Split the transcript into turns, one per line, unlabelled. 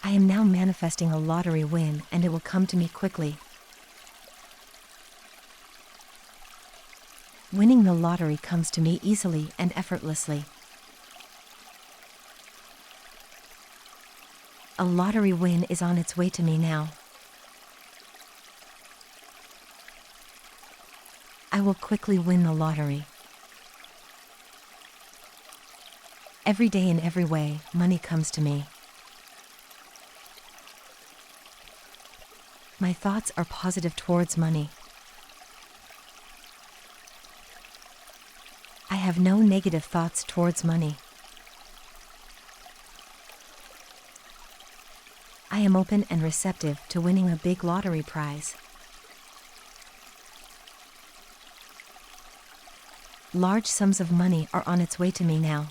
I am now manifesting a lottery win, and it will come to me quickly. Winning the lottery comes to me easily and effortlessly. A lottery win is on its way to me now. I will quickly win the lottery. Every day in every way, money comes to me. My thoughts are positive towards money. I have no negative thoughts towards money. I am open and receptive to winning a big lottery prize. Large sums of money are on its way to me now.